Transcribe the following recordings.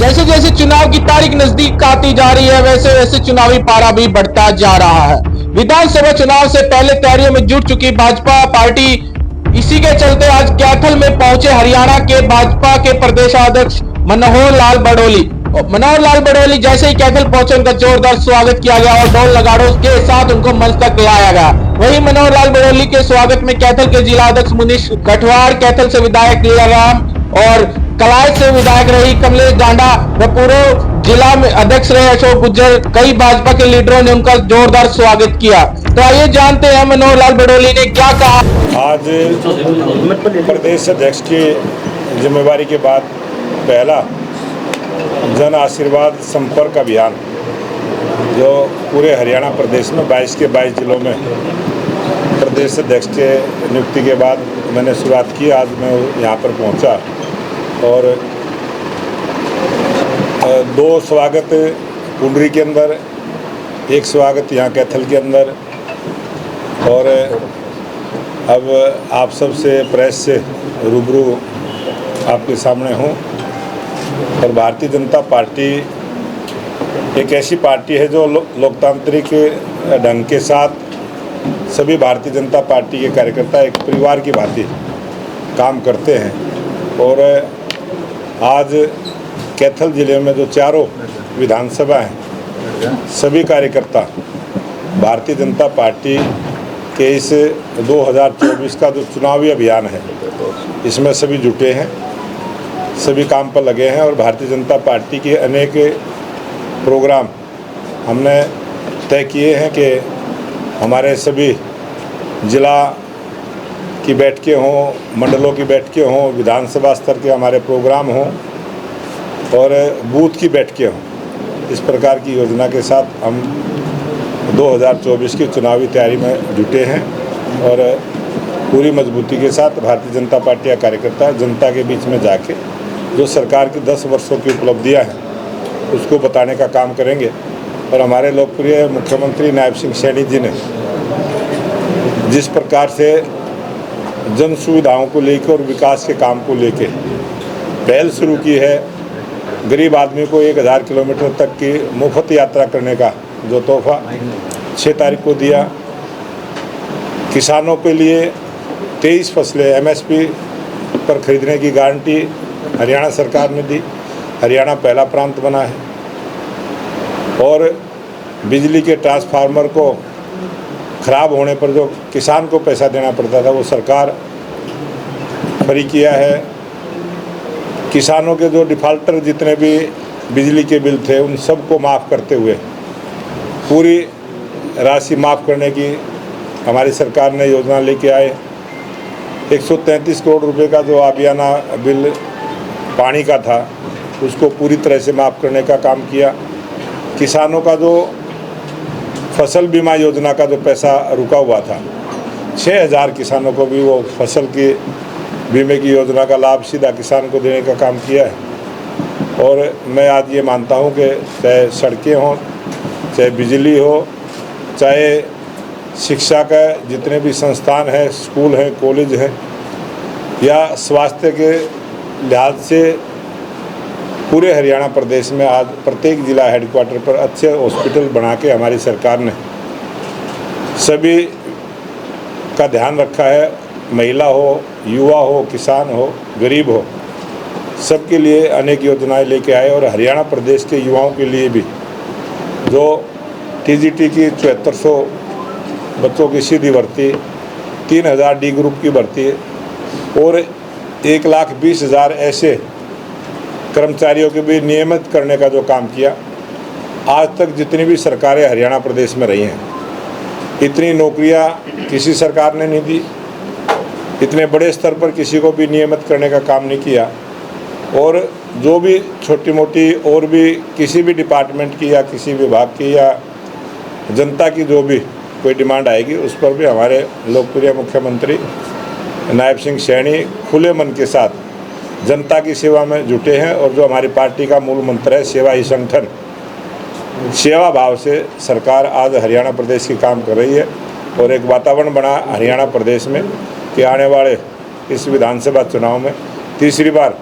जैसे जैसे चुनाव की तारीख नजदीक आती जा रही है, वैसे वैसे चुनावी पारा भी बढ़ता जा रहा है। विधानसभा चुनाव से पहले तैयारियों में जुट चुकी भाजपा पार्टी इसी के चलते आज कैथल में पहुंचे हरियाणा के भाजपा के प्रदेशाध्यक्ष मनोहर लाल बड़ोली। मनोहर लाल बड़ोली जैसे ही कैथल पहुंचे, उनका जोरदार स्वागत किया गया और ढोल नगाड़ों के साथ उनको मंच तक लाया गया। वहीं मनोहर लाल बड़ोली के स्वागत में कैथल के जिला अध्यक्ष मुनीश कठवाड़, कैथल से विधायक लीलाराम और कलायत से विधायक रही कमलेश डांडा व पूर्व जिला में अध्यक्ष रहे अशोक गुज्जर, कई भाजपा के लीडरों ने उनका जोरदार स्वागत किया। तो आइए जानते हैं मनोहर लाल बड़ोली ने क्या कहा। आज प्रदेश अध्यक्ष की जिम्मेवारी के बाद पहला जन आशीर्वाद संपर्क अभियान जो पूरे हरियाणा प्रदेश में 22 के 22 जिलों में प्रदेश अध्यक्ष के नियुक्ति के बाद मैंने शुरुआत की। आज मैं यहाँ पर पहुँचा और 2 स्वागत कुंडरी के अंदर, 1 स्वागत यहाँ कैथल के अंदर, और अब आप सबसे प्रेस से रूबरू आपके सामने हूँ। और भारतीय जनता पार्टी एक ऐसी पार्टी है जो लोकतांत्रिक ढंग के साथ सभी भारतीय जनता पार्टी के कार्यकर्ता एक परिवार की भांति काम करते हैं। और आज कैथल जिले में जो चारों विधानसभा हैं, सभी कार्यकर्ता भारतीय जनता पार्टी के इस 2024 का जो चुनावी अभियान है, इसमें सभी जुटे हैं, सभी काम पर लगे हैं। और भारतीय जनता पार्टी के अनेक प्रोग्राम हमने तय किए हैं कि हमारे सभी जिला की बैठकें हों, मंडलों की बैठकें हों, विधानसभा स्तर के हमारे प्रोग्राम हों और बूथ की बैठकें हों। इस प्रकार की योजना के साथ हम 2024 की चुनावी तैयारी में जुटे हैं और पूरी मजबूती के साथ भारतीय जनता पार्टी का कार्यकर्ता जनता के बीच में जाके जो सरकार की 10 वर्षों की उपलब्धियां हैं उसको बताने का काम करेंगे। और हमारे लोकप्रिय मुख्यमंत्री नायब सिंह सैनी जी ने जिस प्रकार से जन सुविधाओं को लेकर और विकास के काम को लेकर पहल शुरू की है, गरीब आदमी को 1000 किलोमीटर तक की मुफ्त यात्रा करने का जो तोहफा 6 तारीख को दिया, किसानों के लिए 23 फसलें MSP पर खरीदने की गारंटी हरियाणा सरकार ने दी। हरियाणा पहला प्रांत बना है। और बिजली के ट्रांसफार्मर को ख़राब होने पर जो किसान को पैसा देना पड़ता था, वो सरकार फ्री किया है। किसानों के जो डिफ़ाल्टर जितने भी बिजली के बिल थे, उन सबको माफ़ करते हुए पूरी राशि माफ़ करने की हमारी सरकार ने योजना लेके आए। 133 करोड़ रुपए का जो आबियाना बिल पानी का था, उसको पूरी तरह से माफ़ करने का काम किया। किसानों का जो फसल बीमा योजना का जो पैसा रुका हुआ था, 6000 किसानों को भी वो फसल की बीमे की योजना का लाभ सीधा किसान को देने का काम किया है। और मैं आज ये मानता हूँ कि चाहे सड़कें हों, चाहे बिजली हो, चाहे शिक्षा का जितने भी संस्थान हैं, स्कूल हैं, कॉलेज हैं, या स्वास्थ्य के लिहाज से पूरे हरियाणा प्रदेश में आज प्रत्येक जिला हेडक्वार्टर पर अच्छे हॉस्पिटल बना के हमारी सरकार ने सभी का ध्यान रखा है। महिला हो, युवा हो, किसान हो, गरीब हो, सबके लिए अनेक योजनाएं लेके आए। और हरियाणा प्रदेश के युवाओं के लिए भी जो TGT की 7400 बच्चों की सीधी भर्ती, 3000 D ग्रुप की भर्ती और 1,20,000 ऐसे कर्मचारियों के भी नियमित करने का जो काम किया। आज तक जितनी भी सरकारें हरियाणा प्रदेश में रही हैं, इतनी नौकरियां किसी सरकार ने नहीं दी, इतने बड़े स्तर पर किसी को भी नियमित करने का काम नहीं किया। और जो भी छोटी मोटी और भी किसी भी डिपार्टमेंट की या किसी विभाग की या जनता की जो भी कोई डिमांड आएगी, उस पर भी हमारे लोकप्रिय मुख्यमंत्री नायब सिंह सैनी खुले मन के साथ जनता की सेवा में जुटे हैं। और जो हमारी पार्टी का मूल मंत्र है, सेवा ही संगठन, सेवा भाव से सरकार आज हरियाणा प्रदेश की काम कर रही है। और एक वातावरण बना हरियाणा प्रदेश में कि आने वाले इस विधानसभा चुनाव में तीसरी बार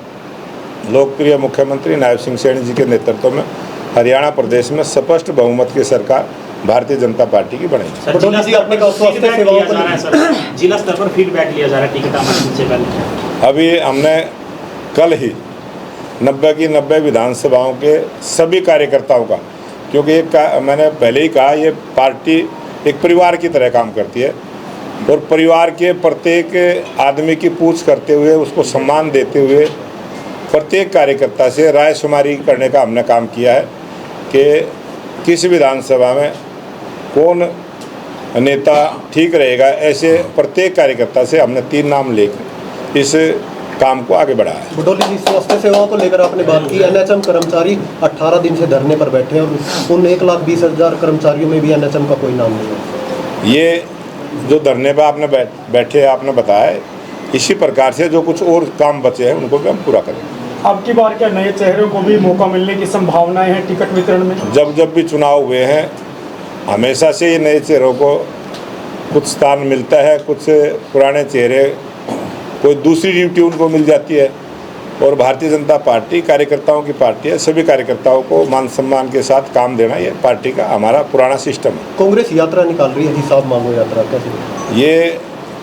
लोकप्रिय मुख्यमंत्री नायब सिंह सैनी जी के नेतृत्व में हरियाणा प्रदेश में स्पष्ट बहुमत की सरकार भारतीय जनता पार्टी की बनेगी। सर, जिला स्तर पर फीडबैक लिया जा रहा है टिकट आवंटन से पहले। अभी हमने कल ही 90 की 90 विधानसभाओं के सभी कार्यकर्ताओं का, क्योंकि मैंने पहले ही कहा, ये पार्टी एक परिवार की तरह काम करती है और परिवार के प्रत्येक आदमी की पूछ करते हुए, उसको सम्मान देते हुए प्रत्येक कार्यकर्ता से राय शुमारी करने का हमने काम किया है कि किस विधानसभा में कौन नेता ठीक रहेगा। ऐसे प्रत्येक कार्यकर्ता से हमने 3 नाम लेकर इस काम को आगे बढ़ाया है। बुडोली जी, स्वास्थ्य सेवाओं को लेकर आपने बात की। एनएचएम कर्मचारी 18 दिन से धरने पर बैठे हैं और उन 1,20,000 कर्मचारियों में भी एनएचएम का कोई नाम नहीं है। ये जो धरने पर आपने बैठे आपने बताया, इसी प्रकार से जो कुछ और काम बचे हैं उनको भी हम पूरा करेंगे। अब की बार क्या नए चेहरों को भी मौका मिलने की संभावनाएं हैं टिकट वितरण में? जब भी चुनाव हुए हैं हमेशा से ये नए चेहरों को कुछ स्थान मिलता है, कुछ पुराने चेहरे कोई दूसरी ड्यूटी उनको मिल जाती है। और भारतीय जनता पार्टी कार्यकर्ताओं की पार्टी है, सभी कार्यकर्ताओं को मान सम्मान के साथ काम देना ये पार्टी का हमारा पुराना सिस्टम है। कांग्रेस यात्रा निकाल रही है, हिसाब मांगो यात्रा, कैसे? ये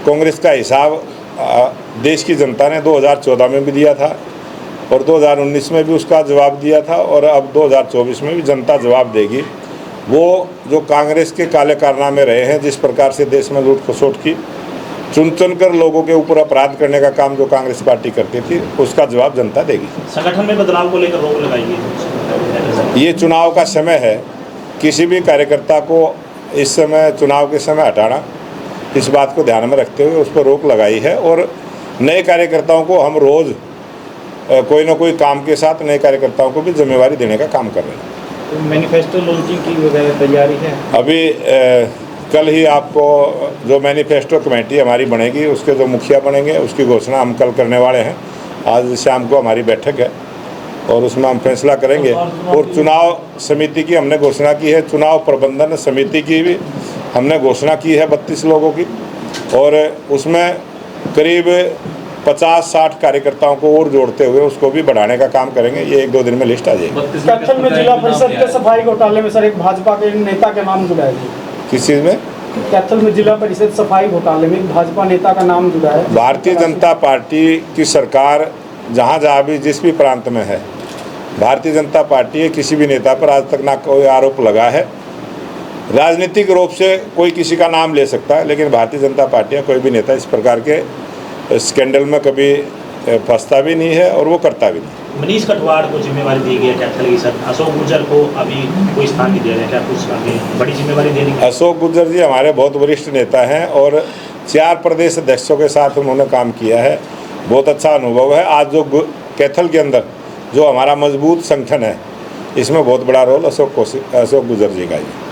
कांग्रेस का हिसाब देश की जनता ने 2014 में भी दिया था और 2019 में भी उसका जवाब दिया था और अब 2024 में भी जनता जवाब देगी। वो जो कांग्रेस के काले कारनामे रहे हैं, जिस प्रकार से देश में लूट खसोट की, चुन कर लोगों के ऊपर अपराध करने का काम जो कांग्रेस पार्टी करती थी, उसका जवाब जनता देगी। संगठन में बदलाव को लेकर रोक लगाई गई। ये चुनाव का समय है, किसी भी कार्यकर्ता को इस समय चुनाव के समय हटाना, इस बात को ध्यान में रखते हुए उस पर रोक लगाई है। और नए कार्यकर्ताओं को हम रोज़ कोई ना कोई काम के साथ नए कार्यकर्ताओं को भी जिम्मेवारी देने का काम कर रहे हैं। तो मैनिफेस्टो लॉन्चिंग की वगैरह तैयारी है? अभी कल ही आपको जो मैनिफेस्टो कमेटी हमारी बनेगी, उसके जो मुखिया बनेंगे उसकी घोषणा हम कल करने वाले हैं। आज शाम को हमारी बैठक है और उसमें हम फैसला करेंगे। और चुनाव समिति की हमने घोषणा की है, चुनाव प्रबंधन समिति की भी हमने घोषणा की है 32 लोगों की, और उसमें करीब 50-60 कार्यकर्ताओं को और जोड़ते हुए उसको भी बढ़ाने का काम करेंगे। ये 1-2 दिन में लिस्ट आ जाएगी। कैथल में जिला परिषद के सफाई घोटाले में सर एक भाजपा के नेता के नाम जुड़ा है। किस चीज़ में? कैथल में जिला परिषद सफाई घोटाले में भाजपा नेता का नाम जुड़ा है। भारतीय जनता पार्टी की सरकार जहाँ भी जिस भी प्रांत में है, भारतीय जनता पार्टी किसी भी नेता पर आज तक ना कोई आरोप लगा है। राजनीतिक रूप से कोई किसी का नाम ले सकता है, लेकिन भारतीय जनता पार्टी का कोई भी नेता इस प्रकार के स्कैंडल में कभी फंसता भी नहीं है और वो करता भी नहीं। मनीष कटवाड़ को जिम्मेवारी दी गई है कैथल की सर, अशोक गुर्जर को अभी कोई स्थान नहीं दिया गया, क्या कुछ आगे बड़ी जिम्मेवारी देनी? अशोक गुर्जर जी हमारे बहुत वरिष्ठ नेता हैं और 4 प्रदेश अध्यक्षों के साथ उन्होंने काम किया है, बहुत अच्छा अनुभव है। आज जो कैथल के अंदर जो हमारा मजबूत संगठन है, इसमें बहुत बड़ा रोल अशोक गुर्जर जी का है।